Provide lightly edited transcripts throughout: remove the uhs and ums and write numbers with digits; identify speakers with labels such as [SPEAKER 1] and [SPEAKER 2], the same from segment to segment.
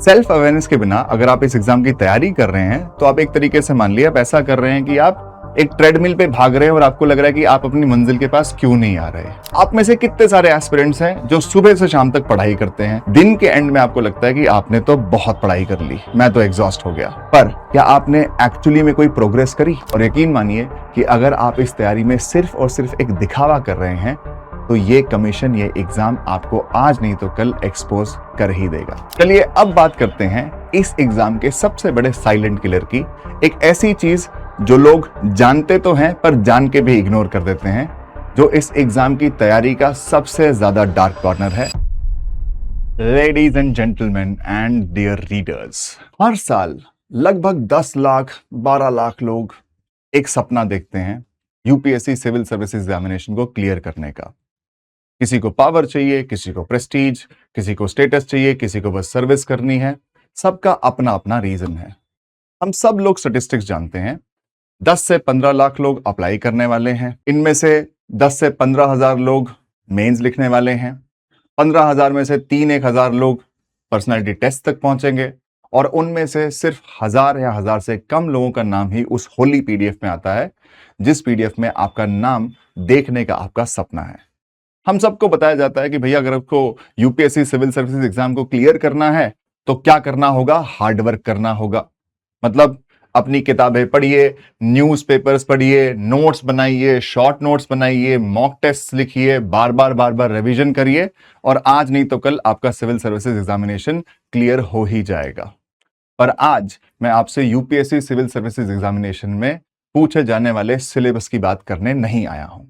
[SPEAKER 1] Self awareness के बिना अगर आप इस एग्जाम की तैयारी कर रहे हैं तो आप एक तरीके से मान लिया आप ऐसा कर रहे हैं कि आप एक ट्रेडमिल पे भाग रहे हैं और आपको लग रहा है कि आप अपनी मंजिल के पास क्यों नहीं आ रहे। आप में से कितने सारे एस्पिरेंट्स हैं जो सुबह से शाम तक पढ़ाई करते हैं, दिन के एंड में आपको लगता है कि आपने तो बहुत पढ़ाई कर ली, मैं तो एग्जॉस्ट हो गया, पर क्या आपने एक्चुअली में कोई प्रोग्रेस करी? और यकीन मानिए कि अगर आप इस तैयारी में सिर्फ और सिर्फ एक दिखावा कर रहे हैं तो ये कमीशन, ये एग्जाम आपको आज नहीं तो कल एक्सपोज कर ही देगा। चलिए अब बात करते हैं इस एग्जाम के सबसे बड़े साइलेंट किलर की, एक ऐसी चीज जो लोग जानते तो हैं पर जान के भी इग्नोर कर देते हैं, जो इस एग्जाम की तैयारी का सबसे ज्यादा डार्क कॉर्नर है। Ladies and gentleman and dear readers, हर साल लगभग 10 लाख 12 लाख लोग एक सपना देखते हैं यूपीएससी सिविल सर्विसेज एग्जामिनेशन को क्लियर करने का। किसी को पावर चाहिए, किसी को प्रेस्टीज, किसी को स्टेटस चाहिए, किसी को बस सर्विस करनी है। सबका अपना अपना रीजन है। हम सब लोग स्टैटिस्टिक्स जानते हैं, 10 से 15 लाख लोग अप्लाई करने वाले हैं। इनमें से 10 से 15 हजार लोग मेंस लिखने वाले हैं। 15 हजार में से 3-1 हजार लोग पर्सनैलिटी टेस्ट तक पहुंचेंगे और उनमें से सिर्फ 1000 या 1000 से कम लोगों का नाम ही उस होली पीडीएफ में आता है, जिस पीडीएफ में आपका नाम देखने का आपका सपना है। हम सबको बताया जाता है कि भैया अगर आपको यूपीएससी सिविल सर्विसेज एग्जाम को क्लियर करना है तो क्या करना होगा? हार्ड वर्क करना होगा। मतलब अपनी किताबें पढ़िए, न्यूज़पेपर्स पढ़िए, नोट्स बनाइए, शॉर्ट नोट्स बनाइए, मॉक टेस्ट लिखिए, बार बार रिवीजन करिए और आज नहीं तो कल आपका सिविल सर्विसेज एग्जामिनेशन क्लियर हो ही जाएगा। पर आज मैं आपसे यूपीएससी सिविल सर्विसेज एग्जामिनेशन में पूछे जाने वाले सिलेबस की बात करने नहीं आया हूं।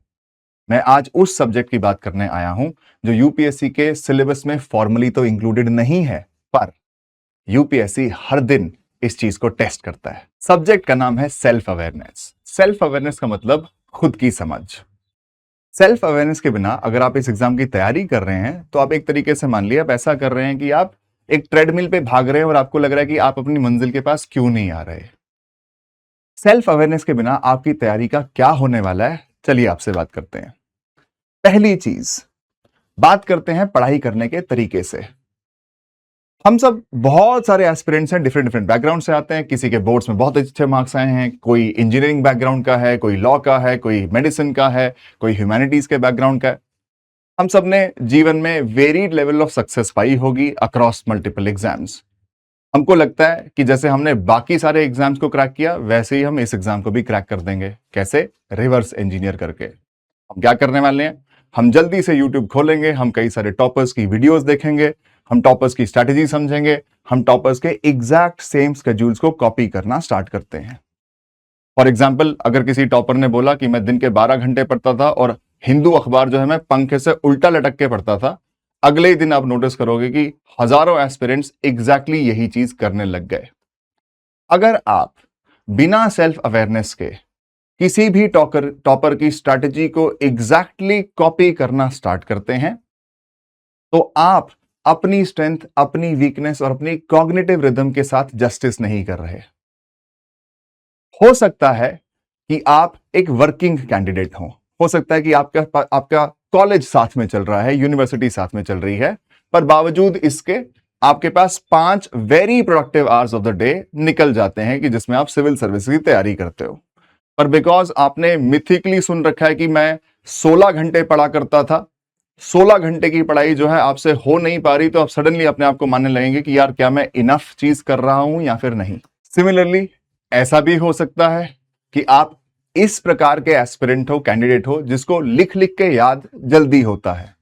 [SPEAKER 1] मैं आज उस सब्जेक्ट की बात करने आया हूं जो यूपीएससी के सिलेबस में फॉर्मली तो इंक्लूडेड नहीं है, पर यूपीएससी हर दिन इस चीज को टेस्ट करता है। सब्जेक्ट का नाम है सेल्फ अवेयरनेस। सेल्फ अवेयरनेस का मतलब खुद की समझ। सेल्फ अवेयरनेस के बिना अगर आप इस एग्जाम की तैयारी कर रहे हैं तो आप एक तरीके से मान लिया आप ऐसा कर रहे हैं कि आप एक ट्रेडमिल पे भाग रहे हैं और आपको लग रहा है कि आप अपनी मंजिल के पास क्यों नहीं आ रहे। सेल्फ अवेयरनेस के बिना आपकी तैयारी का क्या होने वाला है, चलिए आपसे बात करते हैं। पहली चीज, बात करते हैं पढ़ाई करने के तरीके से। हम सब बहुत सारे एस्पिरेंट्स हैं, डिफरेंट डिफरेंट बैकग्राउंड से आते हैं। किसी के बोर्ड्स में बहुत अच्छे मार्क्स आए हैं, कोई इंजीनियरिंग बैकग्राउंड का है, कोई लॉ का है, कोई मेडिसिन का है, कोई ह्यूमैनिटीज के बैकग्राउंड का है। हम सब ने जीवन में वेरीड लेवल ऑफ सक्सेस पाई होगी अक्रॉस मल्टीपल एग्जाम्स। हमको लगता है कि जैसे हमने बाकी सारे एग्जाम्स को क्रैक किया वैसे ही हम इस एग्जाम को भी क्रैक कर देंगे। कैसे? रिवर्स इंजीनियर करके। हम क्या करने वाले हैं, हम जल्दी से यूट्यूब खोलेंगे, हम कई सारे टॉपर्स की वीडियोस देखेंगे, हम टॉपर्स की स्ट्रैटेजी समझेंगे, हम टॉपर्स के एग्जैक्ट सेम स्केड्यूल्स को कॉपी करना स्टार्ट करते हैं। फॉर एग्जाम्पल, अगर किसी टॉपर ने बोला कि मैं दिन के 12 घंटे पढ़ता था और हिंदू अखबार जो है मैं पंखे से उल्टा लटक के पढ़ता था, अगले ही दिन आप नोटिस करोगे कि हजारों एस्पिरेंट्स एग्जैक्टली यही चीज करने लग गए। अगर आप बिना सेल्फ अवेयरनेस के किसी भी टॉपर की स्ट्रैटेजी को एग्जैक्टली कॉपी करना स्टार्ट करते हैं तो आप अपनी स्ट्रेंथ, अपनी वीकनेस और अपनी कॉग्निटिव रिदम के साथ जस्टिस नहीं कर रहे। हो सकता है कि आप एक वर्किंग कैंडिडेट हो सकता है कि आपका कॉलेज साथ में चल रहा है, यूनिवर्सिटी साथ में चल रही है, पर बावजूद इसके आपके पास 5 very productive hours of the day निकल जाते हैं कि जिसमें आप सिविल सर्विस की तैयारी करते हो। पर बिकॉज आपने मिथिकली सुन रखा है कि मैं 16 घंटे पढ़ा करता था, 16 घंटे की पढ़ाई जो है आपसे हो नहीं पा रही, तो आप सडनली अपने आप को मानने लगेंगे कि यार क्या मैं इनफ चीज कर रहा हूं या फिर नहीं। सिमिलरली ऐसा भी हो सकता है कि आप इस प्रकार के एस्पिरेंट हो, कैंडिडेट हो, जिसको लिख लिख के याद जल्दी होता है,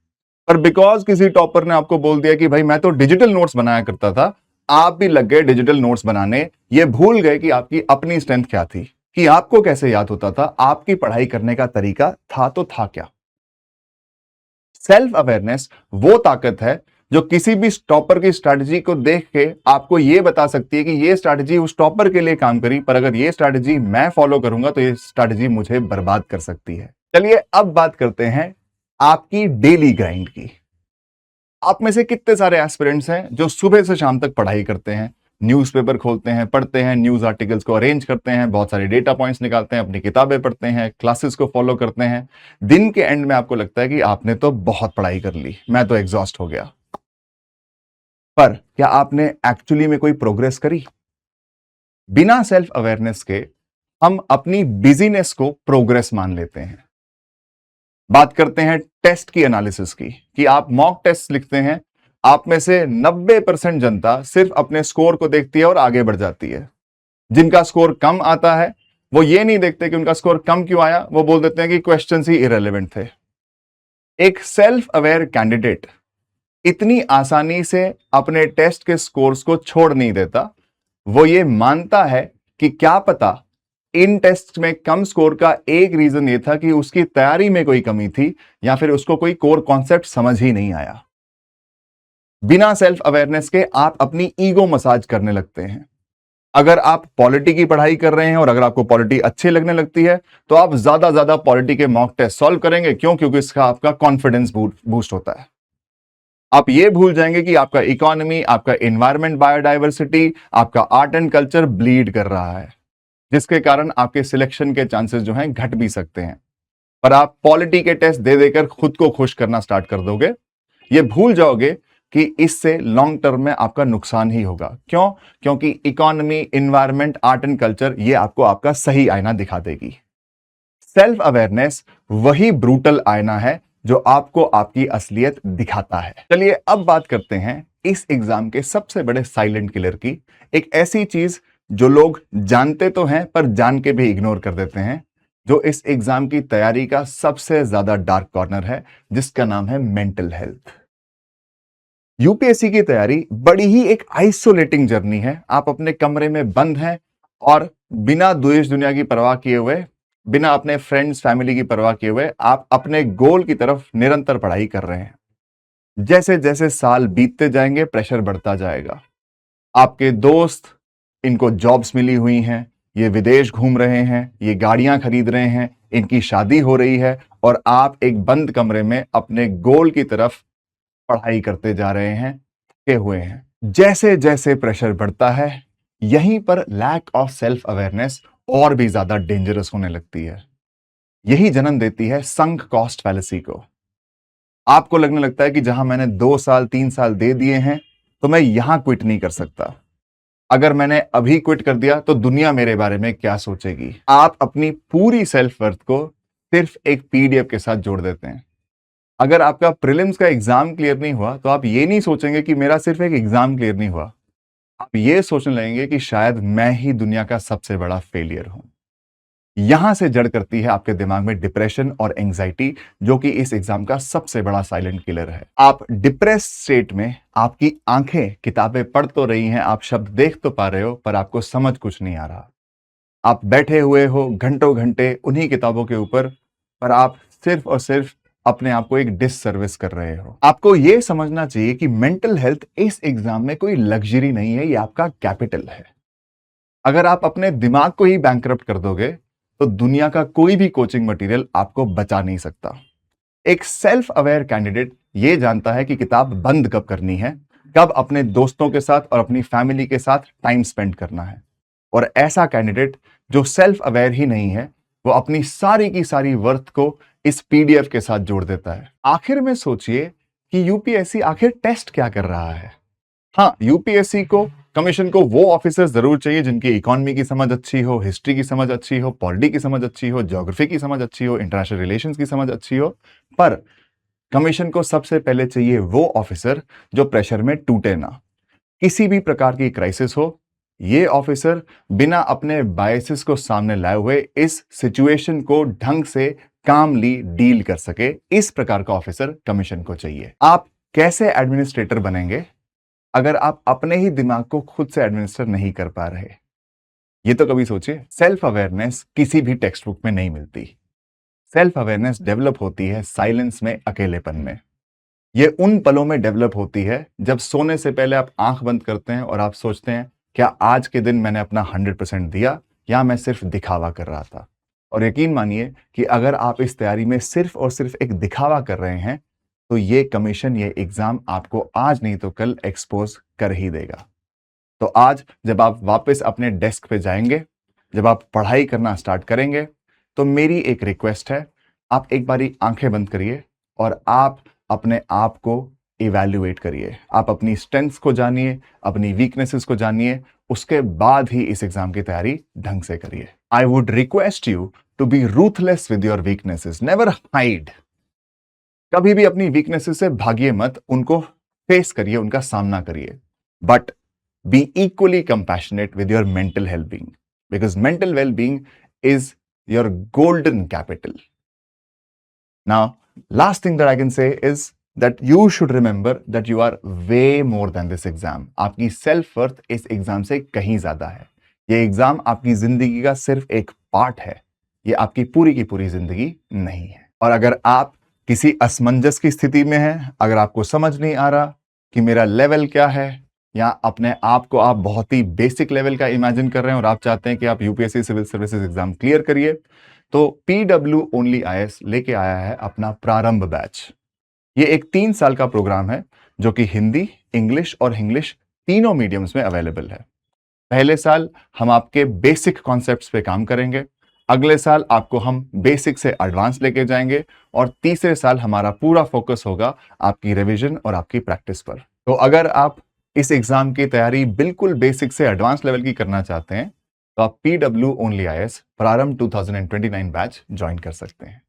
[SPEAKER 1] पर बिकॉज किसी टॉपर ने आपको बोल दिया कि भाई मैं तो डिजिटल नोट्स बनाया करता था, आप भी लग गए डिजिटल नोट्स बनाने। ये भूल गए कि आपकी अपनी स्ट्रेंथ क्या थी, कि आपको कैसे याद होता था, आपकी पढ़ाई करने का तरीका था तो था क्या। सेल्फ अवेयरनेस वो ताकत है जो किसी भी टॉपर की स्ट्रैटेजी को देख के आपको यह बता सकती है कि ये स्ट्रैटेजी उस टॉपर के लिए काम करी, पर अगर ये स्ट्रैटेजी मैं फॉलो करूंगा तो ये स्ट्रैटेजी मुझे बर्बाद कर सकती है। चलिए अब बात करते हैं आपकी डेली ग्राइंड की। आप में से कितने सारे एस्पिरेंट्स हैं जो सुबह से शाम तक पढ़ाई करते हैं, न्यूज़पेपर खोलते हैं, पढ़ते हैं, न्यूज़ आर्टिकल्स को अरेंज करते हैं, बहुत सारे डेटा पॉइंट्स निकालते हैं, अपनी किताबें पढ़ते हैं, क्लासेस को फॉलो करते हैं। दिन के एंड में आपको लगता है कि आपने तो बहुत पढ़ाई कर ली, मैं तो एग्जॉस्ट हो गया। पर क्या आपने एक्चुअली में कोई प्रोग्रेस करी? बिना सेल्फ अवेयरनेस के हम अपनी बिजीनेस को प्रोग्रेस मान लेते हैं। बात करते हैं टेस्ट की एनालिसिस की, कि आप मॉक टेस्ट लिखते हैं, आप में से 90% जनता सिर्फ अपने स्कोर को देखती है और आगे बढ़ जाती है। जिनका स्कोर कम आता है वो ये नहीं देखते कि उनका स्कोर कम क्यों आया, वो बोल देते हैं कि क्वेश्चंस ही इरेलेवेंट थे। एक सेल्फ अवेयर कैंडिडेट इतनी आसानी से अपने टेस्ट के स्कोर्स को छोड़ नहीं देता। वो ये मानता है कि क्या पता इन टेस्ट में कम स्कोर का एक रीजन ये था कि उसकी तैयारी में कोई कमी थी, या फिर उसको कोई कोर कॉन्सेप्ट समझ ही नहीं आया। बिना सेल्फ अवेयरनेस के आप अपनी ईगो मसाज करने लगते हैं। अगर आप पॉलिटी की पढ़ाई कर रहे हैं और अगर आपको पॉलिटी अच्छी लगने लगती है तो आप ज्यादा पॉलिटी के मॉक टेस्ट सॉल्व करेंगे। क्यों? क्योंकि इसका आपका कॉन्फिडेंस बूस्ट होता है। आप ये भूल जाएंगे कि आपका इकोनॉमी, आपका एनवायरमेंट, बायोडायवर्सिटी, आपका आर्ट एंड कल्चर ब्लीड कर रहा है, जिसके कारण आपके सिलेक्शन के चांसेस जो हैं घट भी सकते हैं। पर आप पॉलिटी के टेस्ट दे देकर खुद को खुश करना स्टार्ट कर दोगे। ये भूल जाओगे कि इससे लॉन्ग टर्म में आपका नुकसान ही होगा। क्यों? क्योंकि economy, environment, art and culture ये आपको आपका सही आईना दिखा देगी। सेल्फ अवेयरनेस वही ब्रूटल आईना है जो आपको आपकी असलियत दिखाता है। चलिए अब बात करते हैं इस एग्जाम के सबसे बड़े साइलेंट किलर की, एक ऐसी चीज जो लोग जानते तो हैं पर जान के भी इग्नोर कर देते हैं, जो इस एग्जाम की तैयारी का सबसे ज्यादा डार्क कॉर्नर है, जिसका नाम है मेंटल हेल्थ। यूपीएससी की तैयारी बड़ी ही एक आइसोलेटिंग जर्नी है। आप अपने कमरे में बंद हैं और बिना देश दुनिया की परवाह किए हुए, बिना अपने फ्रेंड्स फैमिली की परवाह किए हुए आप अपने गोल की तरफ निरंतर पढ़ाई कर रहे हैं। जैसे जैसे साल बीतते जाएंगे प्रेशर बढ़ता जाएगा। आपके दोस्त, इनको जॉब्स मिली हुई हैं, ये विदेश घूम रहे हैं, ये गाड़ियां खरीद रहे हैं, इनकी शादी हो रही है और आप एक बंद कमरे में अपने गोल की तरफ पढ़ाई करते जा रहे हैं, थके हुए हैं। जैसे जैसे प्रेशर बढ़ता है यहीं पर लैक ऑफ सेल्फ अवेयरनेस और भी ज्यादा डेंजरस होने लगती है। यही जन्म देती है संक कॉस्ट फैलेसी को। आपको लगने लगता है कि जहां मैंने 2 साल 3 साल दे दिए हैं तो मैं यहां क्विट नहीं कर सकता। अगर मैंने अभी क्विट कर दिया तो दुनिया मेरे बारे में क्या सोचेगी। आप अपनी पूरी सेल्फ वर्थ को सिर्फ एक पीडीएफ के साथ जोड़ देते हैं। अगर आपका प्रीलिम्स का एग्जाम क्लियर नहीं हुआ तो आप ये नहीं सोचेंगे कि मेरा सिर्फ एक एग्जाम क्लियर नहीं हुआ, आप ये सोचने लगेंगे कि शायद मैं ही दुनिया का सबसे बड़ा फेलियर हूं। यहां से जड़ करती है आपके दिमाग में डिप्रेशन और एंजाइटी, जो कि इस एग्जाम का सबसे बड़ा साइलेंट किलर है। आप डिप्रेस स्टेट में, आपकी आंखें किताबें पढ़ तो रही हैं, आप शब्द देख तो पा रहे हो, पर आपको समझ कुछ नहीं आ रहा। आप बैठे हुए हो घंटों घंटे उन्हीं किताबों के ऊपर, पर आप सिर्फ और सिर्फ अपने आप को एक डिससर्विस कर रहे हो। आपको यह समझना चाहिए कि मेंटल हेल्थ इस एग्जाम में कोई लग्जरी नहीं है, ये आपका कैपिटल है। अगर आप अपने दिमाग को ही बैंकरप्ट कर दोगे तो दुनिया का कोई भी कोचिंग मटेरियल आपको बचा नहीं सकता। एक सेल्फ अवेयर कैंडिडेट ये जानता है कि किताब बंद कब करनी है, कब अपने दोस्तों के साथ और अपनी फैमिली के साथ टाइम स्पेंड करना है। और ऐसा कैंडिडेट जो सेल्फ अवेयर ही नहीं है, वो अपनी सारी की सारी वर्थ को इस पीडीएफ के साथ जोड़ देता है। आखिर में सोचिए कि यूपीएससी आखिर टेस्ट क्या कर रहा है। हाँ, यूपीएससी को, कमीशन को वो ऑफिसर्स जरूर चाहिए जिनकी इकोनॉमी की समझ अच्छी हो, हिस्ट्री की समझ अच्छी हो, पॉलिटी की समझ अच्छी हो, ज्योग्राफी की समझ अच्छी हो, इंटरनेशनल रिलेशंस की समझ अच्छी हो। पर कमीशन को सबसे पहले चाहिए वो ऑफिसर जो प्रेशर में टूटे ना। किसी भी प्रकार की क्राइसिस हो, ये ऑफिसर बिना अपने बायसेस को सामने लाए हुए इस सिचुएशन को ढंग से कामली डील कर सके। इस प्रकार का ऑफिसर कमीशन को चाहिए। आप कैसे एडमिनिस्ट्रेटर बनेंगे अगर आप अपने ही दिमाग को खुद से एडमिनिस्टर नहीं कर पा रहे? ये तो कभी सोचिए। सेल्फ अवेयरनेस किसी भी टेक्स्ट बुक में नहीं मिलती। सेल्फ अवेयरनेस डेवलप होती है साइलेंस में, अकेलेपन में। ये उन पलों में डेवलप होती है जब सोने से पहले आप आंख बंद करते हैं और आप सोचते हैं, क्या आज के दिन मैंने अपना 100% दिया या मैं सिर्फ दिखावा कर रहा था। और यकीन मानिए कि अगर आप इस तैयारी में सिर्फ और सिर्फ एक दिखावा कर रहे हैं तो ये कमीशन, ये एग्जाम आपको आज नहीं तो कल एक्सपोज कर ही देगा। तो आज जब आप वापस अपने डेस्क पे जाएंगे, जब आप पढ़ाई करना स्टार्ट करेंगे, तो मेरी एक रिक्वेस्ट है, आप एक बारी आंखें बंद करिए और आप अपने आप को इवैल्यूएट करिए, आप अपनी स्ट्रेंथ्स को जानिए, अपनी वीकनेसेस को जानिए, उसके बाद ही इस एग्जाम की तैयारी ढंग से करिए। I would request you to be ruthless with your weaknesses, never hide. कभी भी अपनी वीकनेसेस से भागिए मत, उनको फेस करिए, उनका सामना करिए, but be equally compassionate with your mental health being, because mental well being is your golden capital. Now last thing that I can say is that you should remember that you are way more than this exam. आपकी self worth इस exam से कहीं ज्यादा है। ये exam आपकी जिंदगी का सिर्फ एक पार्ट है, ये आपकी पूरी की पूरी जिंदगी नहीं है। और अगर आप किसी असमंजस की स्थिति में हैं, अगर आपको समझ नहीं आ रहा कि मेरा लेवल क्या है, या अपने आप को आप बहुत ही बेसिक लेवल का इमेजिन कर रहे हैं और आप चाहते हैं कि आप UPSC civil services exam clear करिए, तो PW ओनली IAS लेके आया है अपना प्रारंभ बैच। ये एक 3 साल का प्रोग्राम है जो कि हिंदी, इंग्लिश और इंग्लिश तीनों मीडियम्स में अवेलेबल है। पहले साल हम आपके बेसिक कॉन्सेप्ट्स पे काम करेंगे, अगले साल आपको हम बेसिक से एडवांस लेके जाएंगे, और तीसरे साल हमारा पूरा फोकस होगा आपकी रिवीजन और आपकी प्रैक्टिस पर। तो अगर आप इस एग्जाम की तैयारी बिल्कुल बेसिक से एडवांस लेवल की करना चाहते हैं, तो आप PW ओनली IAS प्रारंभ 2029 बैच ज्वाइन कर सकते हैं।